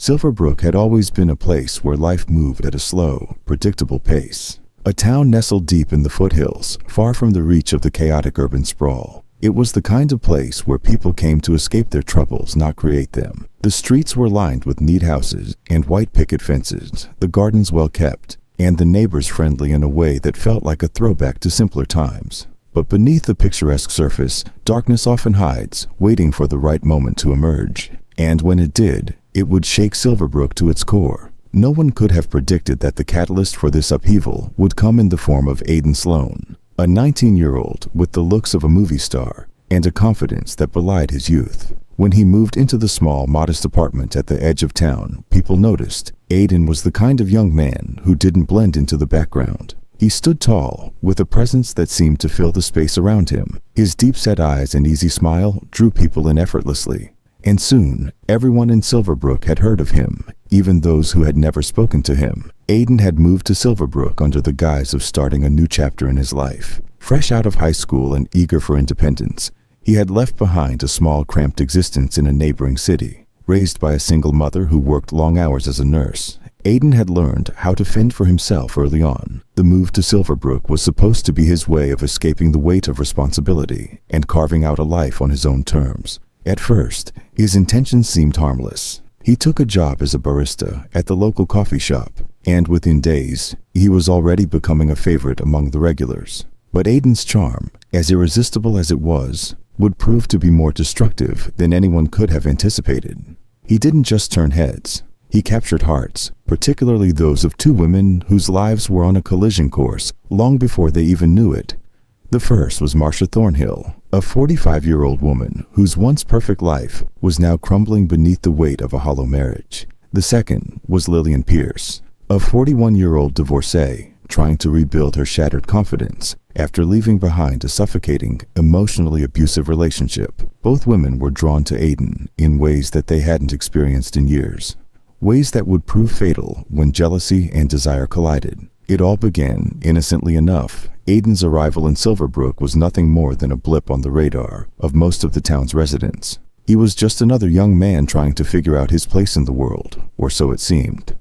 Silverbrook had always been a place where life moved at a slow, predictable pace. A town nestled deep in the foothills, far from the reach of the chaotic urban sprawl. It was the kind of place where people came to escape their troubles, not create them. The streets were lined with neat houses and white picket fences, the gardens well kept, and the neighbors friendly in a way that felt like a throwback to simpler times. But beneath the picturesque surface, darkness often hides, waiting for the right moment to emerge. And when it did, it would shake Silverbrook to its core. No one could have predicted that the catalyst for this upheaval would come in the form of Aidan Sloane, a 19-year-old with the looks of a movie star and a confidence that belied his youth. When he moved into the small, modest apartment at the edge of town, people noticed. Aidan was the kind of young man who didn't blend into the background. He stood tall, with a presence that seemed to fill the space around him. His deep-set eyes and easy smile drew people in effortlessly. And soon, everyone in Silverbrook had heard of him, even those who had never spoken to him. Aidan had moved to Silverbrook under the guise of starting a new chapter in his life. Fresh out of high school and eager for independence, he had left behind a small, cramped existence in a neighboring city. Raised by a single mother who worked long hours as a nurse, Aidan had learned how to fend for himself early on. The move to Silverbrook was supposed to be his way of escaping the weight of responsibility and carving out a life on his own terms. At first, his intentions seemed harmless. He took a job as a barista at the local coffee shop, and within days, he was already becoming a favorite among the regulars. But Aidan's charm, as irresistible as it was, would prove to be more destructive than anyone could have anticipated. He didn't just turn heads. He captured hearts, particularly those of two women whose lives were on a collision course long before they even knew it. The first was Marcia Thornhill, a 45-year-old woman whose once perfect life was now crumbling beneath the weight of a hollow marriage. The second was Lillian Pierce, a 41-year-old divorcee trying to rebuild her shattered confidence after leaving behind a suffocating, emotionally abusive relationship. Both women were drawn to Aidan in ways that they hadn't experienced in years, ways that would prove fatal when jealousy and desire collided. It all began, innocently enough. Aidan's arrival in Silverbrook was nothing more than a blip on the radar of most of the town's residents. He was just another young man trying to figure out his place in the world, or so it seemed.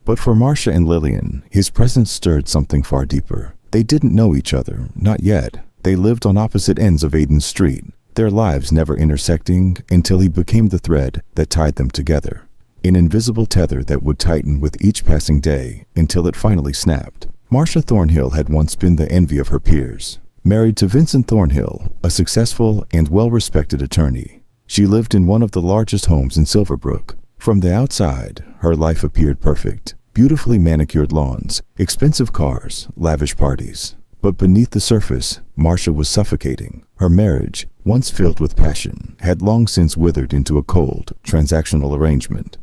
But for Marcia and Lillian, his presence stirred something far deeper. They didn't know each other, not yet. They lived on opposite ends of Aidan's street, their lives never intersecting until he became the thread that tied them together. An invisible tether that would tighten with each passing day until it finally snapped. Marcia Thornhill had once been the envy of her peers. Married to Vincent Thornhill, a successful and well-respected attorney, she lived in one of the largest homes in Silverbrook. From the outside, her life appeared perfect. Beautifully manicured lawns, expensive cars, lavish parties. But beneath the surface, Marcia was suffocating. Her marriage, once filled with passion, had long since withered into a cold, transactional arrangement.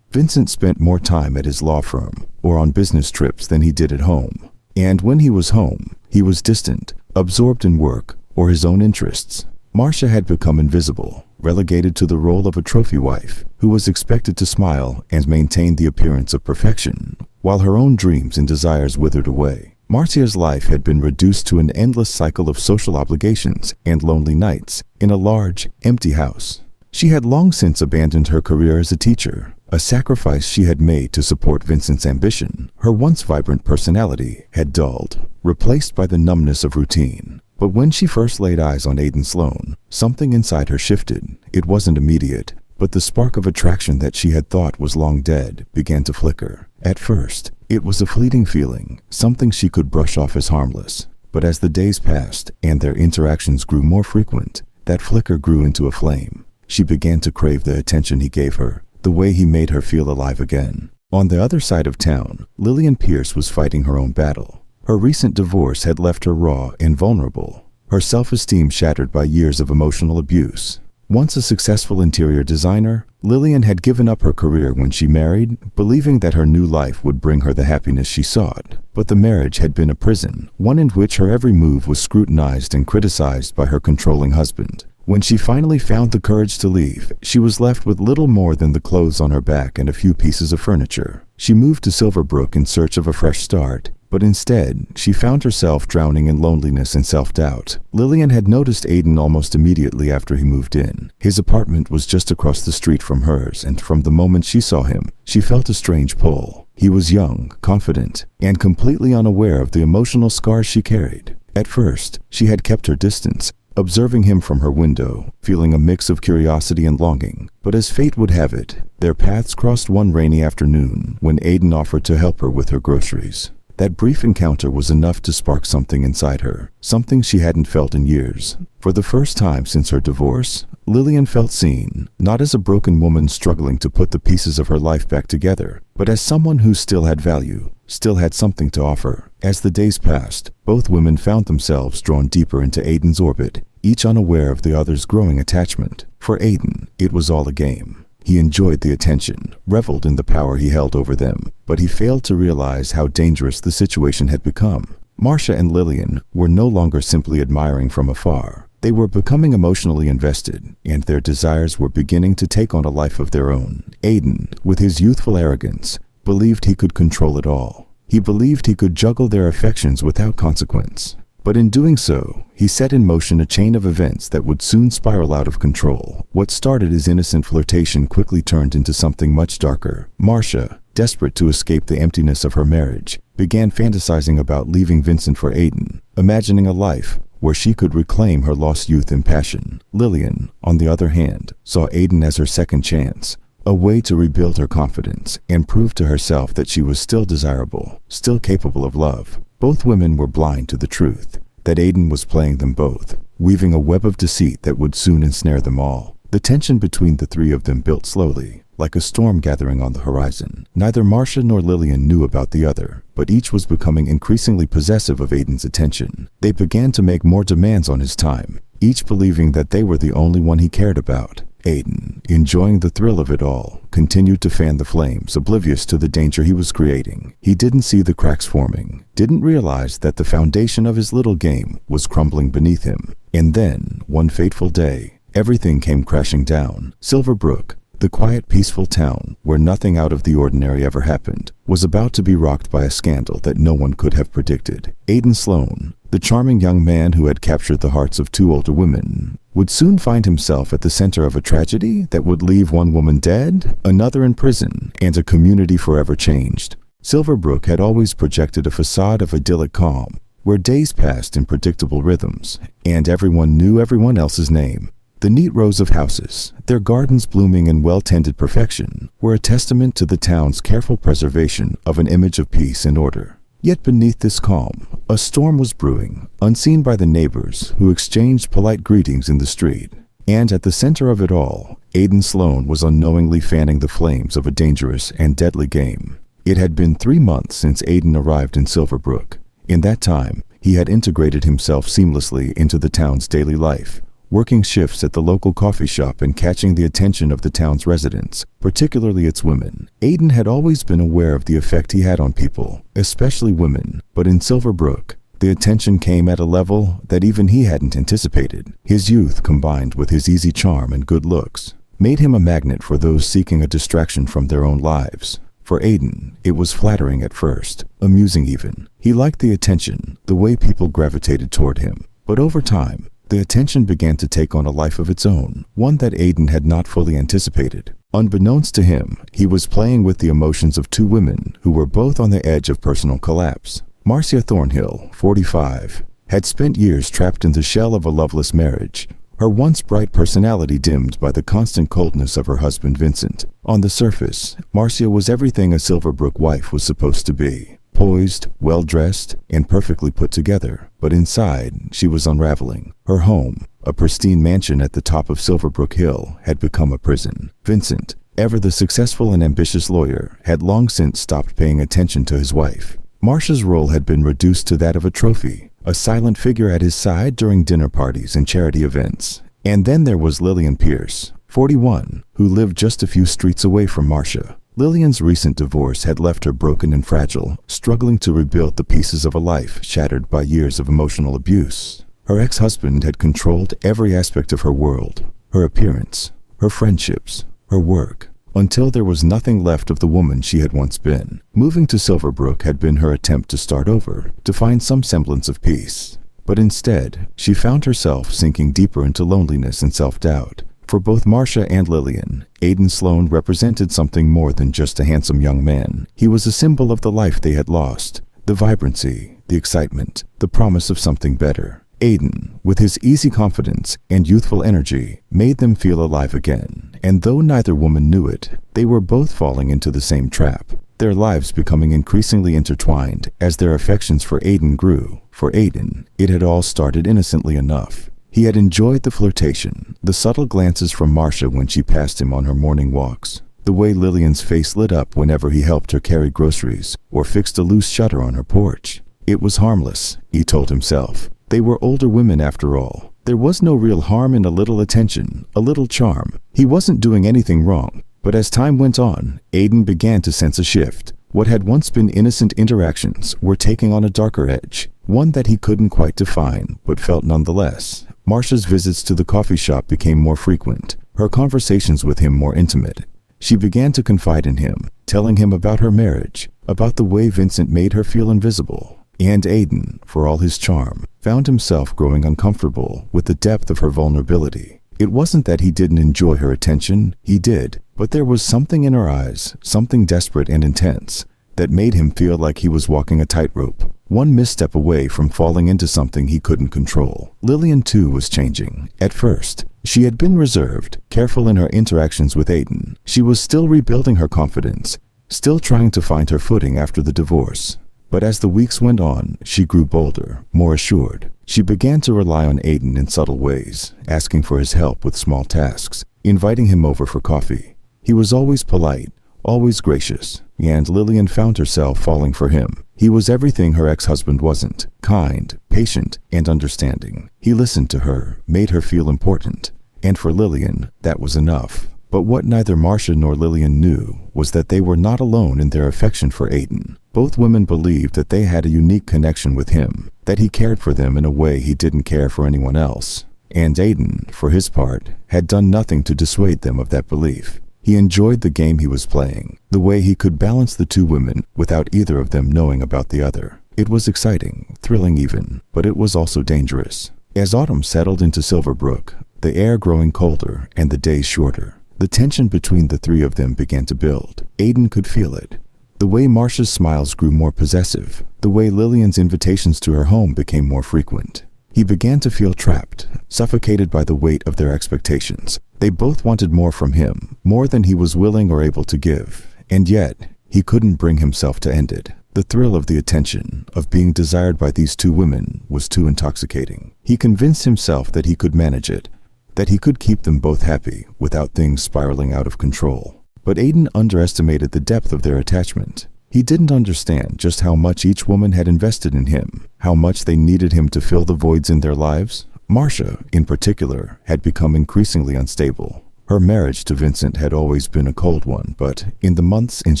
Vincent spent more time at his law firm or on business trips than he did at home. And when he was home, he was distant, absorbed in work or his own interests. Marcia had become invisible, relegated to the role of a trophy wife who was expected to smile and maintain the appearance of perfection, while her own dreams and desires withered away. Marcia's life had been reduced to an endless cycle of social obligations and lonely nights in a large, empty house. She had long since abandoned her career as a teacher, a sacrifice she had made to support Vincent's ambition. Her once vibrant personality had dulled, replaced by the numbness of routine. But when she first laid eyes on Aidan Sloane, something inside her shifted. It wasn't immediate, but the spark of attraction that she had thought was long dead began to flicker. At first, it was a fleeting feeling, something she could brush off as harmless. But as the days passed and their interactions grew more frequent, that flicker grew into a flame. She began to crave the attention he gave her, the way he made her feel alive again. On the other side of town, Lillian Pierce was fighting her own battle. Her recent divorce had left her raw and vulnerable, her self-esteem shattered by years of emotional abuse. Once a successful interior designer, Lillian had given up her career when she married, believing that her new life would bring her the happiness she sought. But the marriage had been a prison, one in which her every move was scrutinized and criticized by her controlling husband. When she finally found the courage to leave, she was left with little more than the clothes on her back and a few pieces of furniture. She moved to Silverbrook in search of a fresh start, But instead, she found herself drowning in loneliness and self-doubt. Lillian had noticed Aiden almost immediately after he moved in. His apartment was just across the street from hers, and from the moment she saw him, she felt a strange pull. He was young, confident, and completely unaware of the emotional scars she carried. At first, she had kept her distance, observing him from her window, feeling a mix of curiosity and longing. But as fate would have it, their paths crossed one rainy afternoon when Aiden offered to help her with her groceries. That brief encounter was enough to spark something inside her, something she hadn't felt in years. For the first time since her divorce, Lillian felt seen, not as a broken woman struggling to put the pieces of her life back together, but as someone who still had value, still had something to offer. As the days passed, both women found themselves drawn deeper into Aiden's orbit, each unaware of the other's growing attachment. For Aiden, it was all a game. He enjoyed the attention, reveled in the power he held over them, but he failed to realize how dangerous the situation had become. Marcia and Lillian were no longer simply admiring from afar. They were becoming emotionally invested, and their desires were beginning to take on a life of their own. Aiden, with his youthful arrogance, believed he could control it all. He believed he could juggle their affections without consequence. But in doing so, he set in motion a chain of events that would soon spiral out of control. What started as innocent flirtation quickly turned into something much darker. Marcia, desperate to escape the emptiness of her marriage, began fantasizing about leaving Vincent for Aiden, imagining a life where she could reclaim her lost youth and passion. Lillian, on the other hand, saw Aiden as her second chance, a way to rebuild her confidence and prove to herself that she was still desirable, still capable of love. Both women were blind to the truth, that Aiden was playing them both, weaving a web of deceit that would soon ensnare them all. The tension between the three of them built slowly, like a storm gathering on the horizon. Neither Marcia nor Lillian knew about the other, but each was becoming increasingly possessive of Aiden's attention. They began to make more demands on his time, each believing that they were the only one he cared about. Aiden, enjoying the thrill of it all, continued to fan the flames, oblivious to the danger he was creating. He didn't see the cracks forming, didn't realize that the foundation of his little game was crumbling beneath him. And then, one fateful day, everything came crashing down. Silverbrook, the quiet, peaceful town where nothing out of the ordinary ever happened, was about to be rocked by a scandal that no one could have predicted. Aiden Sloan, the charming young man who had captured the hearts of two older women, would soon find himself at the center of a tragedy that would leave one woman dead, another in prison, and a community forever changed. Silverbrook had always projected a facade of idyllic calm, where days passed in predictable rhythms, and everyone knew everyone else's name. The neat rows of houses, their gardens blooming in well-tended perfection, were a testament to the town's careful preservation of an image of peace and order. Yet beneath this calm, a storm was brewing, unseen by the neighbors who exchanged polite greetings in the street. And at the center of it all, Aiden Sloan was unknowingly fanning the flames of a dangerous and deadly game. It had been 3 months since Aiden arrived in Silverbrook. In that time, he had integrated himself seamlessly into the town's daily life, working shifts at the local coffee shop and catching the attention of the town's residents, particularly its women. Aiden had always been aware of the effect he had on people, especially women, but in Silverbrook, the attention came at a level that even he hadn't anticipated. His youth, combined with his easy charm and good looks, made him a magnet for those seeking a distraction from their own lives. For Aiden, it was flattering at first, amusing even. He liked the attention, the way people gravitated toward him. But over time, the attention began to take on a life of its own, one that Aiden had not fully anticipated. Unbeknownst to him, he was playing with the emotions of two women who were both on the edge of personal collapse. Marcia Thornhill, 45, had spent years trapped in the shell of a loveless marriage, her once bright personality dimmed by the constant coldness of her husband Vincent. On the surface, Marcia was everything a Silverbrook wife was supposed to be. Poised, well-dressed, and perfectly put together. But inside, she was unraveling. Her home, a pristine mansion at the top of Silverbrook Hill, had become a prison. Vincent, ever the successful and ambitious lawyer, had long since stopped paying attention to his wife. Marcia's role had been reduced to that of a trophy, a silent figure at his side during dinner parties and charity events. And then there was Lillian Pierce, 41, who lived just a few streets away from Marcia. Lillian's recent divorce had left her broken and fragile, struggling to rebuild the pieces of a life shattered by years of emotional abuse. Her ex-husband had controlled every aspect of her world, her appearance, her friendships, her work. until there was nothing left of the woman she had once been. Moving to Silverbrook had been her attempt to start over, to find some semblance of peace. But instead, she found herself sinking deeper into loneliness and self-doubt. For both Marcia and Lillian, Aidan Sloane represented something more than just a handsome young man. He was a symbol of the life they had lost, the vibrancy, the excitement, the promise of something better. Aidan, with his easy confidence and youthful energy, made them feel alive again. And though neither woman knew it, they were both falling into the same trap, their lives becoming increasingly intertwined as their affections for Aidan grew. For Aidan, it had all started innocently enough. He had enjoyed the flirtation, the subtle glances from Marcia when she passed him on her morning walks, the way Lillian's face lit up whenever he helped her carry groceries or fixed a loose shutter on her porch. It was harmless, he told himself. They were older women after all. There was no real harm in a little attention, a little charm. He wasn't doing anything wrong. But as time went on, Aidan began to sense a shift. What had once been innocent interactions were taking on a darker edge, one that he couldn't quite define, but felt nonetheless. Marcia's visits to the coffee shop became more frequent, her conversations with him more intimate. She began to confide in him, telling him about her marriage, about the way Vincent made her feel invisible. And Aidan, for all his charm, found himself growing uncomfortable with the depth of her vulnerability. It wasn't that he didn't enjoy her attention, he did, but there was something in her eyes, something desperate and intense, that made him feel like he was walking a tightrope, one misstep away from falling into something he couldn't control. Lillian too was changing. At first, she had been reserved, careful in her interactions with Aidan. She was still rebuilding her confidence, still trying to find her footing after the divorce. But as the weeks went on, she grew bolder, more assured. She began to rely on Aidan in subtle ways, asking for his help with small tasks, inviting him over for coffee. He was always polite, always gracious, and Lillian found herself falling for him. He was everything her ex-husband wasn't: kind, patient, and understanding. He listened to her, made her feel important. And for Lillian, that was enough. But what neither Marcia nor Lillian knew was that they were not alone in their affection for Aidan. Both women believed that they had a unique connection with him, that he cared for them in a way he didn't care for anyone else. And Aidan, for his part, had done nothing to dissuade them of that belief. He enjoyed the game he was playing, the way he could balance the two women without either of them knowing about the other. It was exciting, thrilling even, but it was also dangerous. As autumn settled into Silverbrook, the air growing colder and the days shorter, the tension between the three of them began to build. Aidan could feel it. The way Marcia's smiles grew more possessive, the way Lillian's invitations to her home became more frequent. He began to feel trapped, suffocated by the weight of their expectations. They both wanted more from him, more than he was willing or able to give, and yet he couldn't bring himself to end it. The thrill of the attention, of being desired by these two women, was too intoxicating. He convinced himself that he could manage it, that he could keep them both happy without things spiraling out of control. But Aidan underestimated the depth of their attachment. He didn't understand just how much each woman had invested in him, how much they needed him to fill the voids in their lives. Marcia, in particular, had become increasingly unstable. Her marriage to Vincent had always been a cold one, but in the months since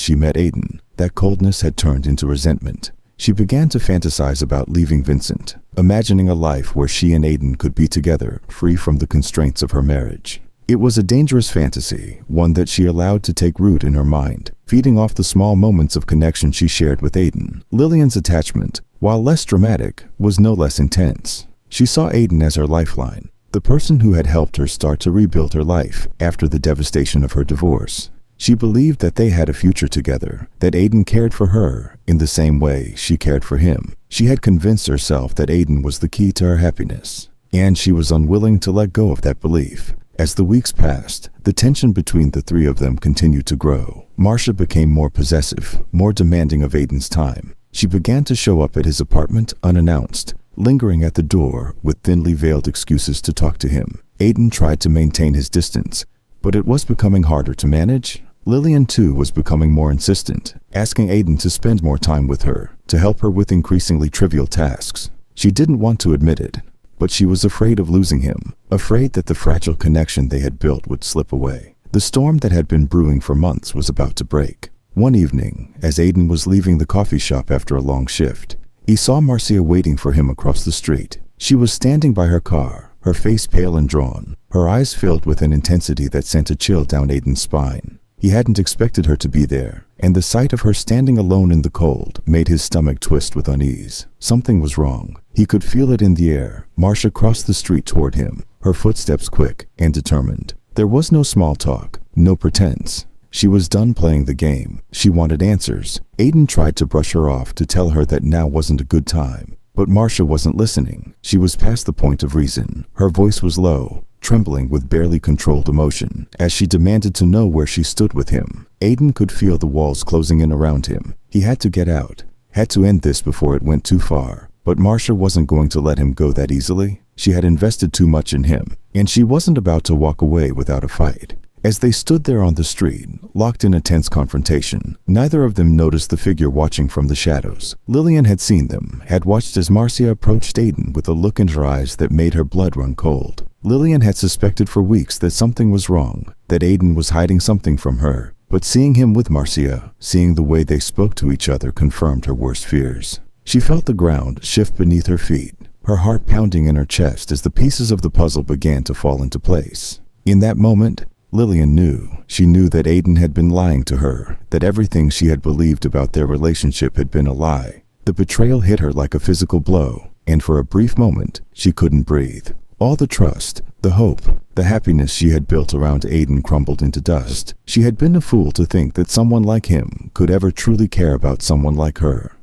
she met Aidan, that coldness had turned into resentment. She began to fantasize about leaving Vincent, imagining a life where she and Aidan could be together, free from the constraints of her marriage. It was a dangerous fantasy, one that she allowed to take root in her mind, feeding off the small moments of connection she shared with Aidan. Lillian's attachment, while less dramatic, was no less intense. She saw Aidan as her lifeline, the person who had helped her start to rebuild her life after the devastation of her divorce. She believed that they had a future together, that Aidan cared for her in the same way she cared for him. She had convinced herself that Aidan was the key to her happiness, and she was unwilling to let go of that belief. As the weeks passed, the tension between the three of them continued to grow. Marcia became more possessive, more demanding of Aidan's time. She began to show up at his apartment unannounced, lingering at the door with thinly veiled excuses to talk to him. Aidan tried to maintain his distance, but it was becoming harder to manage. Lillian too was becoming more insistent, asking Aidan to spend more time with her, to help her with increasingly trivial tasks. She didn't want to admit it, but she was afraid of losing him, afraid that the fragile connection they had built would slip away. The storm that had been brewing for months was about to break. One evening, as Aidan was leaving the coffee shop after a long shift, he saw Marcia waiting for him across the street. She was standing by her car, her face pale and drawn, her eyes filled with an intensity that sent a chill down Aidan's spine. He hadn't expected her to be there, and the sight of her standing alone in the cold made his stomach twist with unease. Something was wrong. He could feel it in the air. Marcia crossed the street toward him, her footsteps quick and determined. There was no small talk, no pretense. She was done playing the game. She wanted answers. Aiden tried to brush her off, to tell her that now wasn't a good time. But Marcia wasn't listening. She was past the point of reason. Her voice was low, trembling with barely controlled emotion, as she demanded to know where she stood with him. Aiden could feel the walls closing in around him. He had to get out, had to end this before it went too far. But Marcia wasn't going to let him go that easily. She had invested too much in him, and she wasn't about to walk away without a fight. As they stood there on the street, locked in a tense confrontation, neither of them noticed the figure watching from the shadows. Lillian had seen them, had watched as Marcia approached Aiden with a look in her eyes that made her blood run cold. Lillian had suspected for weeks that something was wrong, that Aiden was hiding something from her. But seeing him with Marcia, seeing the way they spoke to each other, confirmed her worst fears. She felt the ground shift beneath her feet, her heart pounding in her chest as the pieces of the puzzle began to fall into place. In that moment, Lillian knew. She knew that Aiden had been lying to her, that everything she had believed about their relationship had been a lie. The betrayal hit her like a physical blow, and for a brief moment, she couldn't breathe. All the trust, the hope, the happiness she had built around Aiden crumbled into dust. She had been a fool to think that someone like him could ever truly care about someone like her.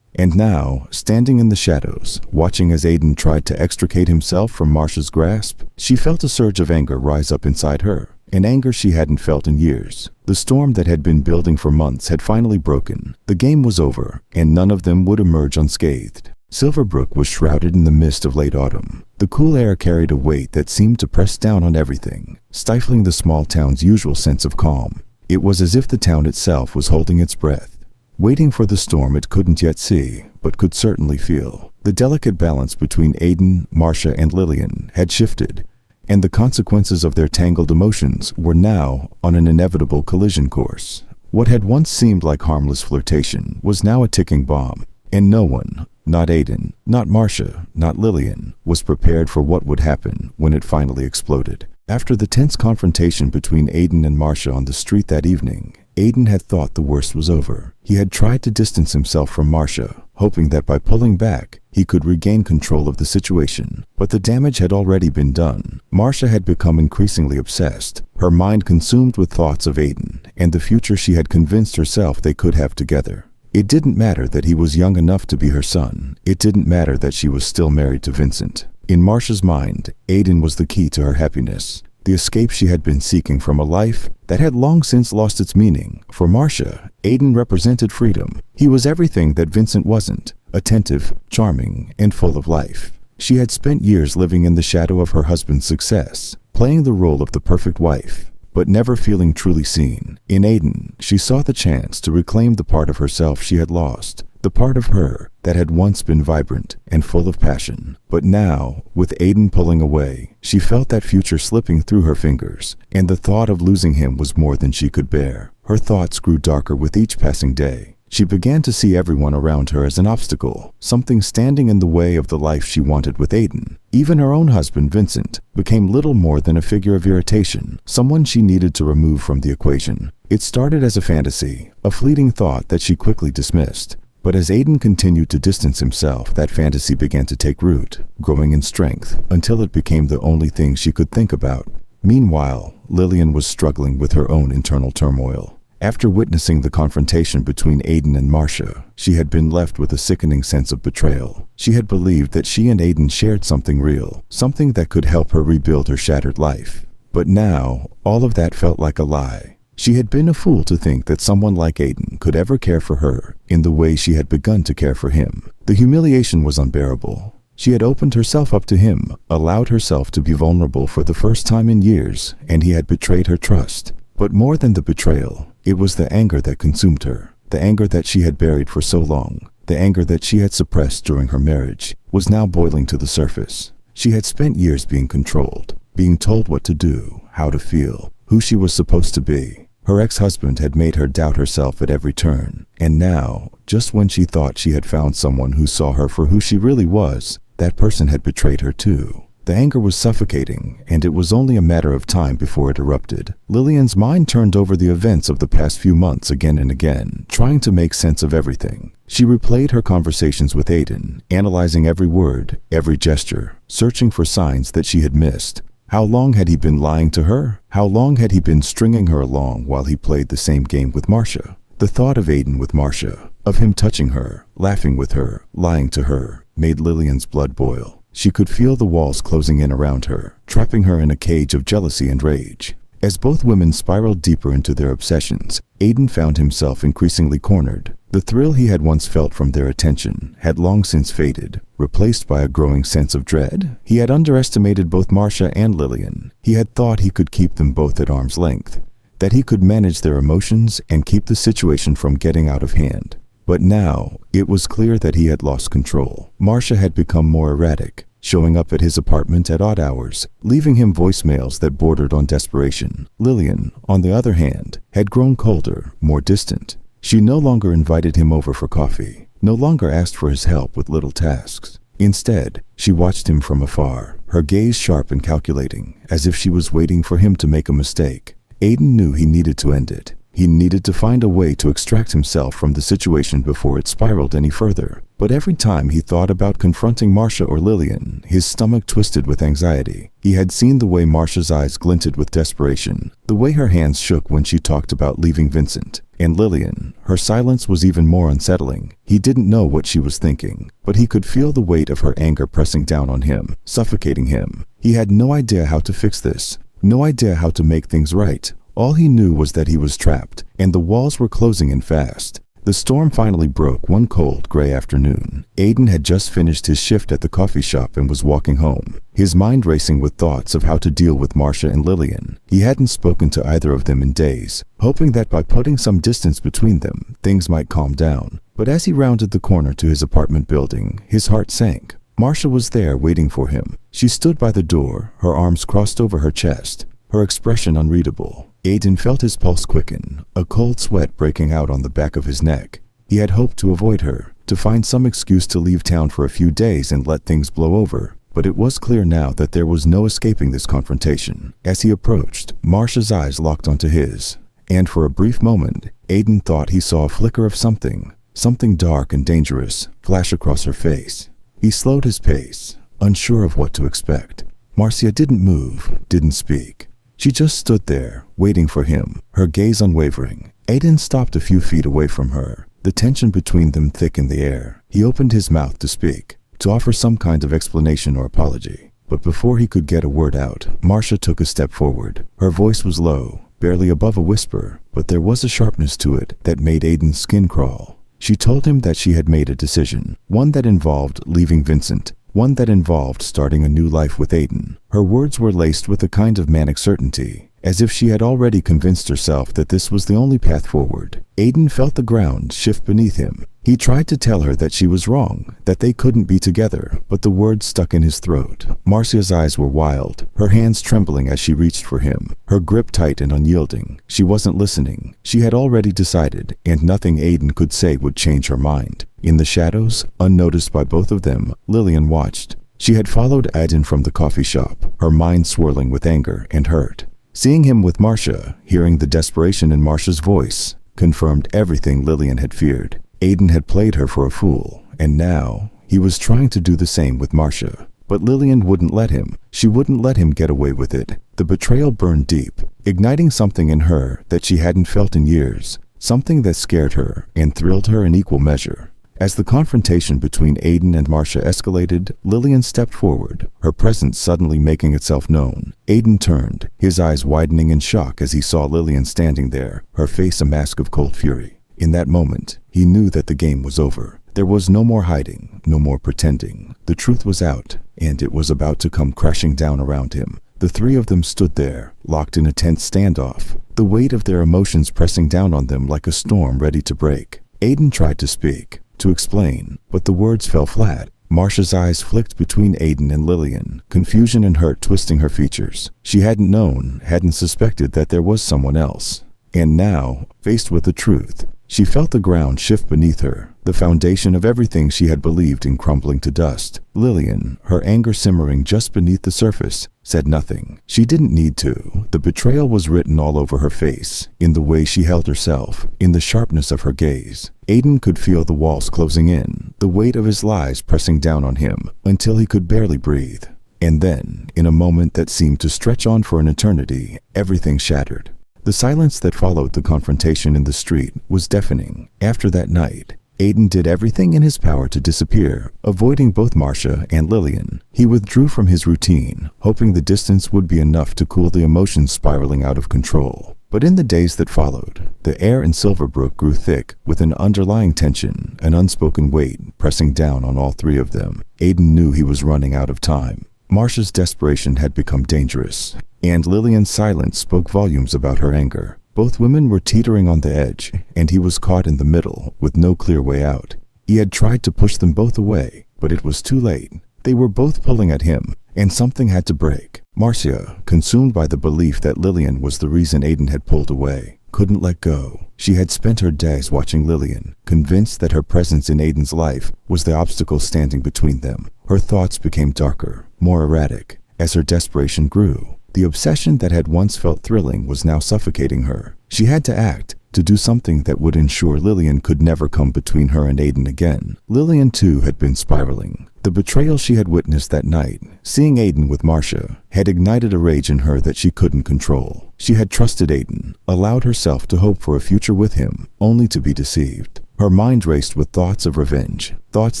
And now, standing in the shadows, watching as Aiden tried to extricate himself from Marcia's grasp, she felt a surge of anger rise up inside her. An anger she hadn't felt in years. The storm that had been building for months had finally broken. The game was over, and none of them would emerge unscathed. Silverbrook was shrouded in the mist of late autumn. The cool air carried a weight that seemed to press down on everything, stifling the small town's usual sense of calm. It was as if the town itself was holding its breath, waiting for the storm it couldn't yet see, but could certainly feel. The delicate balance between Aiden, Marcia, and Lillian had shifted, and the consequences of their tangled emotions were now on an inevitable collision course. What had once seemed like harmless flirtation was now a ticking bomb, and no one, not Aiden, not Marcia, not Lillian, was prepared for what would happen when it finally exploded. After the tense confrontation between Aiden and Marcia on the street that evening, Aiden had thought the worst was over. He had tried to distance himself from Marcia, hoping that by pulling back, he could regain control of the situation. But the damage had already been done. Marcia had become increasingly obsessed, her mind consumed with thoughts of Aiden and the future she had convinced herself they could have together. It didn't matter that he was young enough to be her son. It didn't matter that she was still married to Vincent. In Marcia's mind, Aiden was the key to her happiness, the escape she had been seeking from a life that had long since lost its meaning. For Marcia, Aiden represented freedom. He was everything that Vincent wasn't: attentive, charming, and full of life. She had spent years living in the shadow of her husband's success, playing the role of the perfect wife, but never feeling truly seen. In Aiden, she saw the chance to reclaim the part of herself she had lost, the part of her that had once been vibrant and full of passion. But now, with Aiden pulling away, she felt that future slipping through her fingers, and the thought of losing him was more than she could bear. Her thoughts grew darker with each passing day. She began to see everyone around her as an obstacle, something standing in the way of the life she wanted with Aiden. Even her own husband, Vincent, became little more than a figure of irritation, someone she needed to remove from the equation. It started as a fantasy, a fleeting thought that she quickly dismissed. But as Aiden continued to distance himself, that fantasy began to take root, growing in strength, until it became the only thing she could think about. Meanwhile, Lillian was struggling with her own internal turmoil. After witnessing the confrontation between Aiden and Marcia, she had been left with a sickening sense of betrayal. She had believed that she and Aiden shared something real, something that could help her rebuild her shattered life. But now, all of that felt like a lie. She had been a fool to think that someone like Aiden could ever care for her in the way she had begun to care for him. The humiliation was unbearable. She had opened herself up to him, allowed herself to be vulnerable for the first time in years, and he had betrayed her trust. But more than the betrayal, it was the anger that consumed her. The anger that she had buried for so long, the anger that she had suppressed during her marriage, was now boiling to the surface. She had spent years being controlled, being told what to do, how to feel, who she was supposed to be. Her ex-husband had made her doubt herself at every turn, and now, just when she thought she had found someone who saw her for who she really was, that person had betrayed her too. The anger was suffocating, and it was only a matter of time before it erupted. Lillian's mind turned over the events of the past few months again and again, trying to make sense of everything. She replayed her conversations with Aiden, analyzing every word, every gesture, searching for signs that she had missed. How long had he been lying to her? How long had he been stringing her along while he played the same game with Marcia? The thought of Aiden with Marcia, of him touching her, laughing with her, lying to her, made Lillian's blood boil. She could feel the walls closing in around her, trapping her in a cage of jealousy and rage. As both women spiraled deeper into their obsessions, Aiden found himself increasingly cornered. The thrill he had once felt from their attention had long since faded, replaced by a growing sense of dread. He had underestimated both Marcia and Lillian. He had thought he could keep them both at arm's length, that he could manage their emotions and keep the situation from getting out of hand. But now, it was clear that he had lost control. Marcia had become more erratic, showing up at his apartment at odd hours, leaving him voicemails that bordered on desperation. Lillian, on the other hand, had grown colder, more distant. She no longer invited him over for coffee, no longer asked for his help with little tasks. Instead, she watched him from afar, her gaze sharp and calculating, as if she was waiting for him to make a mistake. Aiden knew he needed to end it. He needed to find a way to extract himself from the situation before it spiraled any further. But every time he thought about confronting Marcia or Lillian, his stomach twisted with anxiety. He had seen the way Marcia's eyes glinted with desperation, the way her hands shook when she talked about leaving Vincent. And Lillian, her silence was even more unsettling. He didn't know what she was thinking, but he could feel the weight of her anger pressing down on him, suffocating him. He had no idea how to fix this, no idea how to make things right. All he knew was that he was trapped, and the walls were closing in fast. The storm finally broke one cold, gray afternoon. Aiden had just finished his shift at the coffee shop and was walking home, his mind racing with thoughts of how to deal with Marcia and Lillian. He hadn't spoken to either of them in days, hoping that by putting some distance between them, things might calm down. But as he rounded the corner to his apartment building, his heart sank. Marcia was there waiting for him. She stood by the door, her arms crossed over her chest, her expression unreadable. Aiden felt his pulse quicken, a cold sweat breaking out on the back of his neck. He had hoped to avoid her, to find some excuse to leave town for a few days and let things blow over. But it was clear now that there was no escaping this confrontation. As he approached, Marcia's eyes locked onto his, and for a brief moment, Aiden thought he saw a flicker of something dark and dangerous, flash across her face. He slowed his pace, unsure of what to expect. Marcia didn't move, didn't speak. She just stood there, waiting for him, her gaze unwavering. Aiden stopped a few feet away from her, the tension between them thick in the air. He opened his mouth to speak, to offer some kind of explanation or apology. But before he could get a word out, Marcia took a step forward. Her voice was low, barely above a whisper, but there was a sharpness to it that made Aiden's skin crawl. She told him that she had made a decision, one that involved leaving Vincent, one that involved starting a new life with Aiden. Her words were laced with a kind of manic certainty, as if she had already convinced herself that this was the only path forward. Aiden felt the ground shift beneath him. He tried to tell her that she was wrong, that they couldn't be together, but the words stuck in his throat. Marcia's eyes were wild, her hands trembling as she reached for him, her grip tight and unyielding. She wasn't listening. She had already decided, and nothing Aiden could say would change her mind. In the shadows, unnoticed by both of them, Lillian watched. She had followed Aiden from the coffee shop, her mind swirling with anger and hurt. Seeing him with Marcia, hearing the desperation in Marcia's voice, confirmed everything Lillian had feared. Aiden had played her for a fool, and now he was trying to do the same with Marcia. But Lillian wouldn't let him. She wouldn't let him get away with it. The betrayal burned deep, igniting something in her that she hadn't felt in years, something that scared her and thrilled her in equal measure. As the confrontation between Aiden and Marcia escalated, Lillian stepped forward, her presence suddenly making itself known. Aiden turned, his eyes widening in shock as he saw Lillian standing there, her face a mask of cold fury. In that moment, he knew that the game was over. There was no more hiding, no more pretending. The truth was out, and it was about to come crashing down around him. The three of them stood there, locked in a tense standoff, the weight of their emotions pressing down on them like a storm ready to break. Aiden tried to speak, to explain, but the words fell flat. Marcia's eyes flicked between Aiden and Lillian, confusion and hurt twisting her features. She hadn't known, hadn't suspected that there was someone else. And now, faced with the truth, She felt the ground shift beneath her, the foundation of everything she had believed in crumbling to dust. Lillian, her anger simmering just beneath the surface, said nothing. She didn't need to. The betrayal was written all over her face, in the way she held herself, in the sharpness of her gaze. Aiden could feel the walls closing in, the weight of his lies pressing down on him, until he could barely breathe. And then, in a moment that seemed to stretch on for an eternity, everything shattered. The silence that followed the confrontation in the street was deafening. After that night, Aiden did everything in his power to disappear, avoiding both Marcia and Lillian. He withdrew from his routine, hoping the distance would be enough to cool the emotions spiraling out of control. But in the days that followed, the air in Silverbrook grew thick with an underlying tension, an unspoken weight pressing down on all three of them. Aiden knew he was running out of time. Marcia's desperation had become dangerous, and Lillian's silence spoke volumes about her anger. Both women were teetering on the edge, and he was caught in the middle with no clear way out. He had tried to push them both away, but it was too late. They were both pulling at him, and something had to break. Marcia, consumed by the belief that Lillian was the reason Aiden had pulled away, couldn't let go. She had spent her days watching Lillian, convinced that her presence in Aiden's life was the obstacle standing between them. Her thoughts became darker, more erratic, as her desperation grew. The obsession that had once felt thrilling was now suffocating her. She had to act, to do something that would ensure Lillian could never come between her and Aiden again. Lillian, too, had been spiraling. The betrayal she had witnessed that night, seeing Aiden with Marcia, had ignited a rage in her that she couldn't control. She had trusted Aiden, allowed herself to hope for a future with him, only to be deceived. Her mind raced with thoughts of revenge, thoughts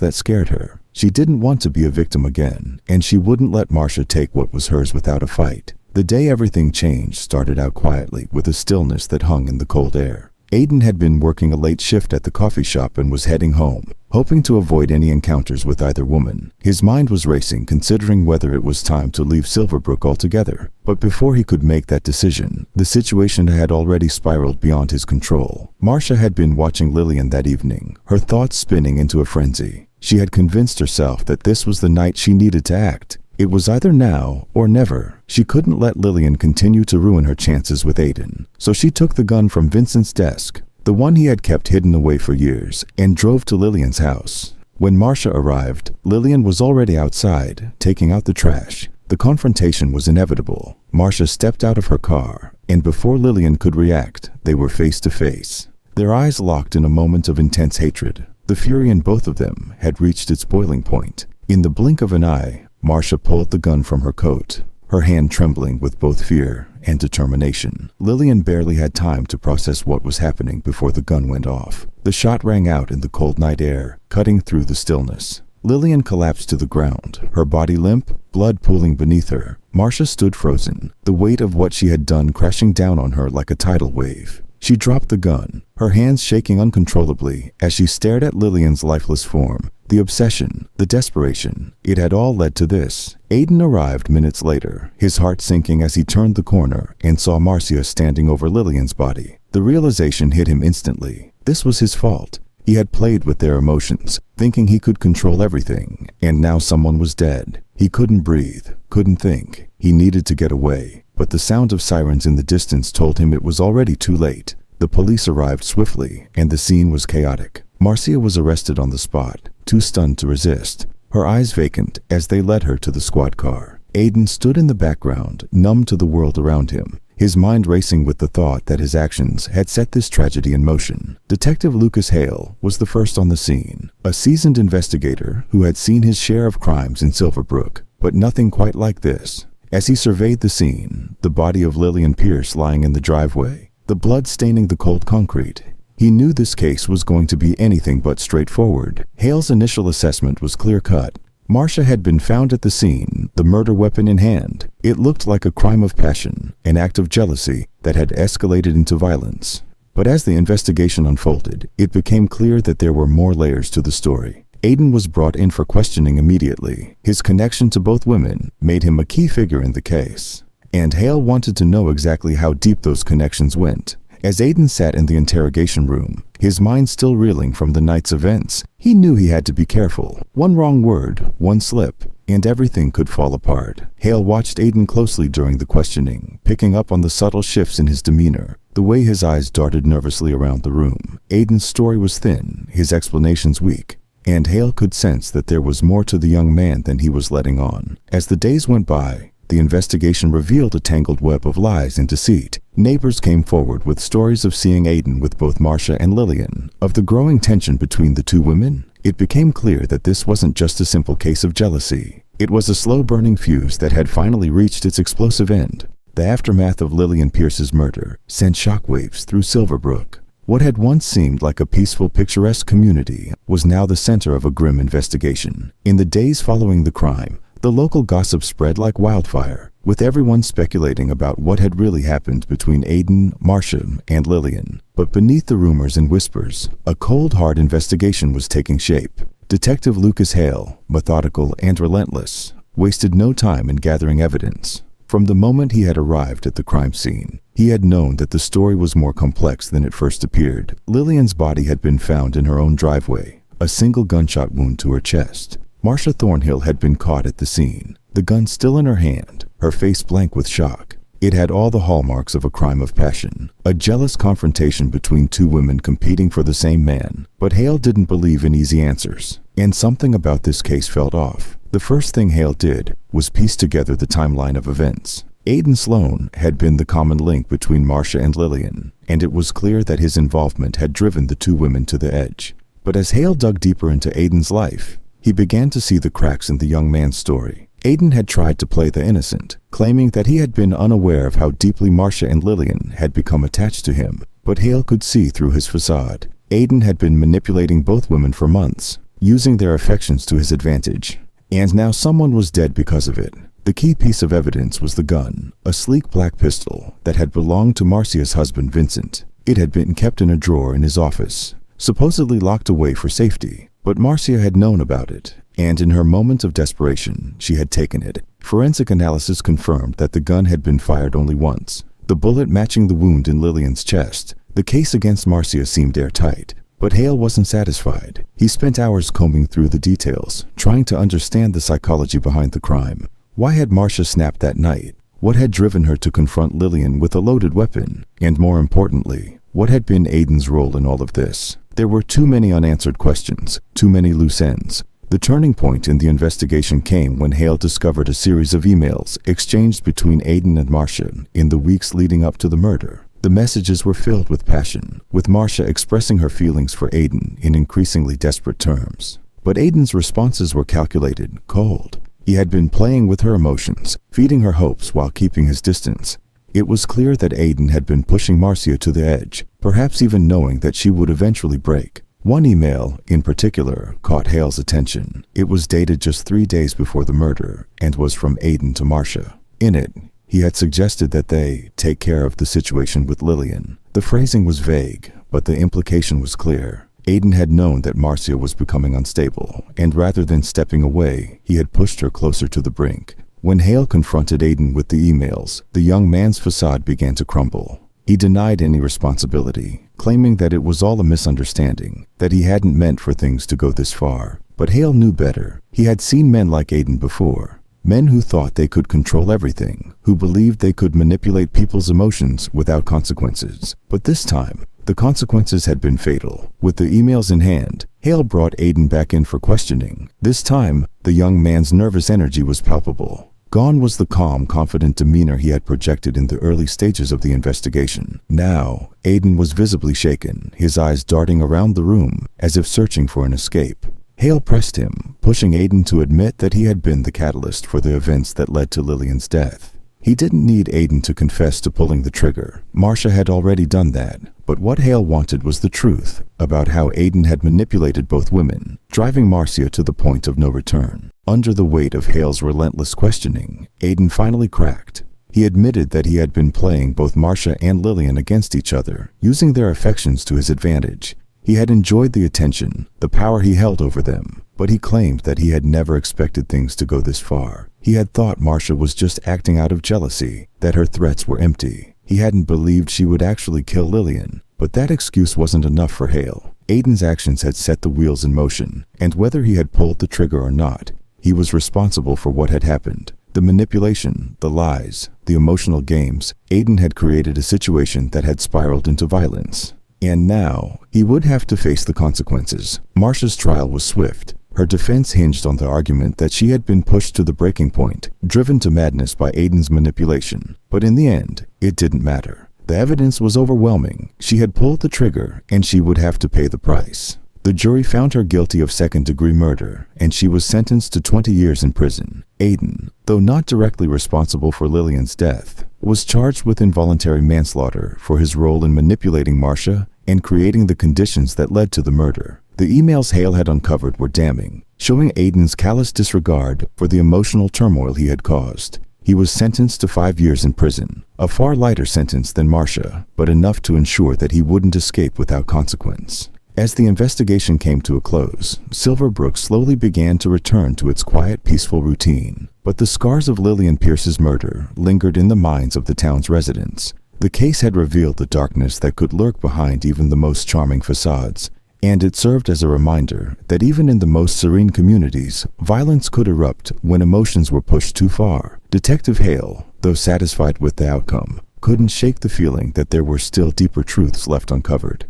that scared her. She didn't want to be a victim again, and she wouldn't let Marcia take what was hers without a fight. The day everything changed started out quietly with a stillness that hung in the cold air. Aiden had been working a late shift at the coffee shop and was heading home, hoping to avoid any encounters with either woman. His mind was racing, considering whether it was time to leave Silverbrook altogether. But before he could make that decision, the situation had already spiraled beyond his control. Marcia had been watching Lillian that evening, her thoughts spinning into a frenzy. She had convinced herself that this was the night she needed to act. It was either now or never. She couldn't let Lillian continue to ruin her chances with Aiden. So she took the gun from Vincent's desk, the one he had kept hidden away for years, and drove to Lillian's house. When Marcia arrived, Lillian was already outside, taking out the trash. The confrontation was inevitable. Marcia stepped out of her car, and before Lillian could react, they were face to face. Their eyes locked in a moment of intense hatred. The fury in both of them had reached its boiling point. In the blink of an eye, Marcia pulled the gun from her coat, her hand trembling with both fear and determination. Lillian barely had time to process what was happening before the gun went off. The shot rang out in the cold night air, cutting through the stillness. Lillian collapsed to the ground, her body limp, blood pooling beneath her. Marcia stood frozen, the weight of what she had done crashing down on her like a tidal wave. She dropped the gun, her hands shaking uncontrollably as she stared at Lillian's lifeless form. The obsession, the desperation, it had all led to this. Aiden arrived minutes later, his heart sinking as he turned the corner and saw Marcia standing over Lillian's body. The realization hit him instantly. This was his fault. He had played with their emotions, thinking he could control everything, and now someone was dead. He couldn't breathe, couldn't think. He needed to get away, but the sound of sirens in the distance told him it was already too late. The police arrived swiftly, and the scene was chaotic. Marcia was arrested on the spot, too stunned to resist, her eyes vacant as they led her to the squad car. Aiden stood in the background, numb to the world around him, his mind racing with the thought that his actions had set this tragedy in motion. Detective Lucas Hale was the first on the scene, a seasoned investigator who had seen his share of crimes in Silverbrook, but nothing quite like this. As he surveyed the scene, the body of Lillian Pierce lying in the driveway, the blood staining the cold concrete, he knew this case was going to be anything but straightforward. Hale's initial assessment was clear-cut. Marcia had been found at the scene, the murder weapon in hand. It looked like a crime of passion, an act of jealousy that had escalated into violence. But as the investigation unfolded, it became clear that there were more layers to the story. Aiden was brought in for questioning immediately. His connection to both women made him a key figure in the case. And Hale wanted to know exactly how deep those connections went. As Aiden sat in the interrogation room, his mind still reeling from the night's events, he knew he had to be careful. One wrong word, one slip, and everything could fall apart. Hale watched Aiden closely during the questioning, picking up on the subtle shifts in his demeanor, the way his eyes darted nervously around the room. Aiden's story was thin, his explanations weak, and Hale could sense that there was more to the young man than he was letting on. As the days went by, the investigation revealed a tangled web of lies and deceit. Neighbors came forward with stories of seeing Aiden with both Marcia and Lillian. Of the growing tension between the two women, it became clear that this wasn't just a simple case of jealousy. It was a slow-burning fuse that had finally reached its explosive end. The aftermath of Lillian Pierce's murder sent shockwaves through Silverbrook. What had once seemed like a peaceful, picturesque community was now the center of a grim investigation. In the days following the crime, the local gossip spread like wildfire, with everyone speculating about what had really happened between Aiden, Marcia, and Lillian. But beneath the rumors and whispers, a cold, hard investigation was taking shape. Detective Lucas Hale, methodical and relentless, wasted no time in gathering evidence. From the moment he had arrived at the crime scene, he had known that the story was more complex than it first appeared. Lillian's body had been found in her own driveway, a single gunshot wound to her chest. Marcia Thornhill had been caught at the scene, the gun still in her hand, her face blank with shock. It had all the hallmarks of a crime of passion, a jealous confrontation between two women competing for the same man. But Hale didn't believe in easy answers, and something about this case felt off. The first thing Hale did was piece together the timeline of events. Aiden Sloan had been the common link between Marcia and Lillian, and it was clear that his involvement had driven the two women to the edge. But as Hale dug deeper into Aiden's life, he began to see the cracks in the young man's story. Aiden had tried to play the innocent, claiming that he had been unaware of how deeply Marcia and Lillian had become attached to him. But Hale could see through his facade. Aiden had been manipulating both women for months, using their affections to his advantage. And now someone was dead because of it. The key piece of evidence was the gun, a sleek black pistol that had belonged to Marcia's husband, Vincent. It had been kept in a drawer in his office, supposedly locked away for safety. But Marcia had known about it, and in her moment of desperation, she had taken it. Forensic analysis confirmed that the gun had been fired only once, the bullet matching the wound in Lillian's chest. The case against Marcia seemed airtight. But Hale wasn't satisfied. He spent hours combing through the details, trying to understand the psychology behind the crime. Why had Marcia snapped that night? What had driven her to confront Lillian with a loaded weapon? And more importantly, what had been Aiden's role in all of this? There were too many unanswered questions, too many loose ends. The turning point in the investigation came when Hale discovered a series of emails exchanged between Aiden and Marcia in the weeks leading up to the murder. The messages were filled with passion, with Marcia expressing her feelings for Aiden in increasingly desperate terms. But Aiden's responses were calculated, cold. He had been playing with her emotions, feeding her hopes while keeping his distance. It was clear that Aiden had been pushing Marcia to the edge, perhaps even knowing that she would eventually break. One email, in particular, caught Hale's attention. It was dated just 3 days before the murder and was from Aiden to Marcia. In it, he had suggested that they take care of the situation with Lillian. The phrasing was vague, but the implication was clear. Aiden had known that Marcia was becoming unstable, and rather than stepping away, he had pushed her closer to the brink. When Hale confronted Aiden with the emails, the young man's facade began to crumble. He denied any responsibility, claiming that it was all a misunderstanding, that he hadn't meant for things to go this far. But Hale knew better. He had seen men like Aiden before. Men who thought they could control everything, who believed they could manipulate people's emotions without consequences. But this time, the consequences had been fatal. With the emails in hand, Hale brought Aiden back in for questioning. This time, the young man's nervous energy was palpable. Gone was the calm, confident demeanor he had projected in the early stages of the investigation. Now, Aiden was visibly shaken, his eyes darting around the room as if searching for an escape. Hale pressed him, pushing Aiden to admit that he had been the catalyst for the events that led to Lillian's death. He didn't need Aiden to confess to pulling the trigger. Marcia had already done that. But what Hale wanted was the truth about how Aiden had manipulated both women, driving Marcia to the point of no return. Under the weight of Hale's relentless questioning, Aiden finally cracked. He admitted that he had been playing both Marcia and Lillian against each other, using their affections to his advantage. He had enjoyed the attention, the power he held over them, but he claimed that he had never expected things to go this far. He had thought Marcia was just acting out of jealousy, that her threats were empty. He hadn't believed she would actually kill Lillian. But that excuse wasn't enough for Hale. Aiden's actions had set the wheels in motion, and whether he had pulled the trigger or not, he was responsible for what had happened. The manipulation, the lies, the emotional games, Aiden had created a situation that had spiraled into violence. And now, he would have to face the consequences. Marsha's trial was swift. Her defense hinged on the argument that she had been pushed to the breaking point, driven to madness by Aiden's manipulation. But in the end, it didn't matter. The evidence was overwhelming. She had pulled the trigger, and she would have to pay the price. The jury found her guilty of second-degree murder, and she was sentenced to 20 years in prison. Aiden, though not directly responsible for Lillian's death, was charged with involuntary manslaughter for his role in manipulating Marsha and creating the conditions that led to the murder. The emails Hale had uncovered were damning, showing Aiden's callous disregard for the emotional turmoil he had caused. He was sentenced to 5 years in prison, a far lighter sentence than Marsha, but enough to ensure that he wouldn't escape without consequence. As the investigation came to a close, Silverbrook slowly began to return to its quiet, peaceful routine. But the scars of Lillian Pierce's murder lingered in the minds of the town's residents. The case had revealed the darkness that could lurk behind even the most charming facades, and it served as a reminder that even in the most serene communities, violence could erupt when emotions were pushed too far. Detective Hale, though satisfied with the outcome, couldn't shake the feeling that there were still deeper truths left uncovered.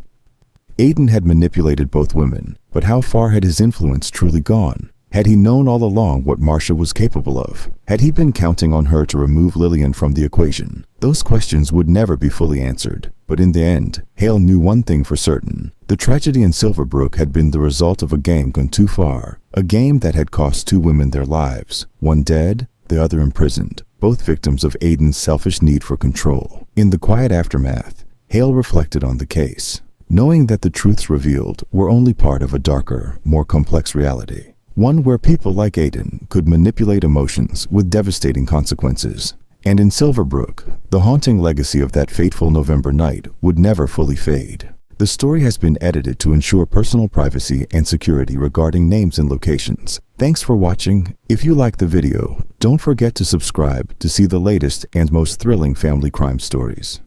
Aiden had manipulated both women, but how far had his influence truly gone? Had he known all along what Marsha was capable of? Had he been counting on her to remove Lillian from the equation? Those questions would never be fully answered. But in the end, Hale knew one thing for certain. The tragedy in Silverbrook had been the result of a game gone too far. A game that had cost 2 women their lives. One dead, the other imprisoned. Both victims of Aiden's selfish need for control. In the quiet aftermath, Hale reflected on the case, knowing that the truths revealed were only part of a darker, more complex reality. One where people like Aiden could manipulate emotions with devastating consequences. And in Silverbrook, the haunting legacy of that fateful November night would never fully fade. The story has been edited to ensure personal privacy and security regarding names and locations. Thanks for watching. If you liked the video, don't forget to subscribe to see the latest and most thrilling family crime stories.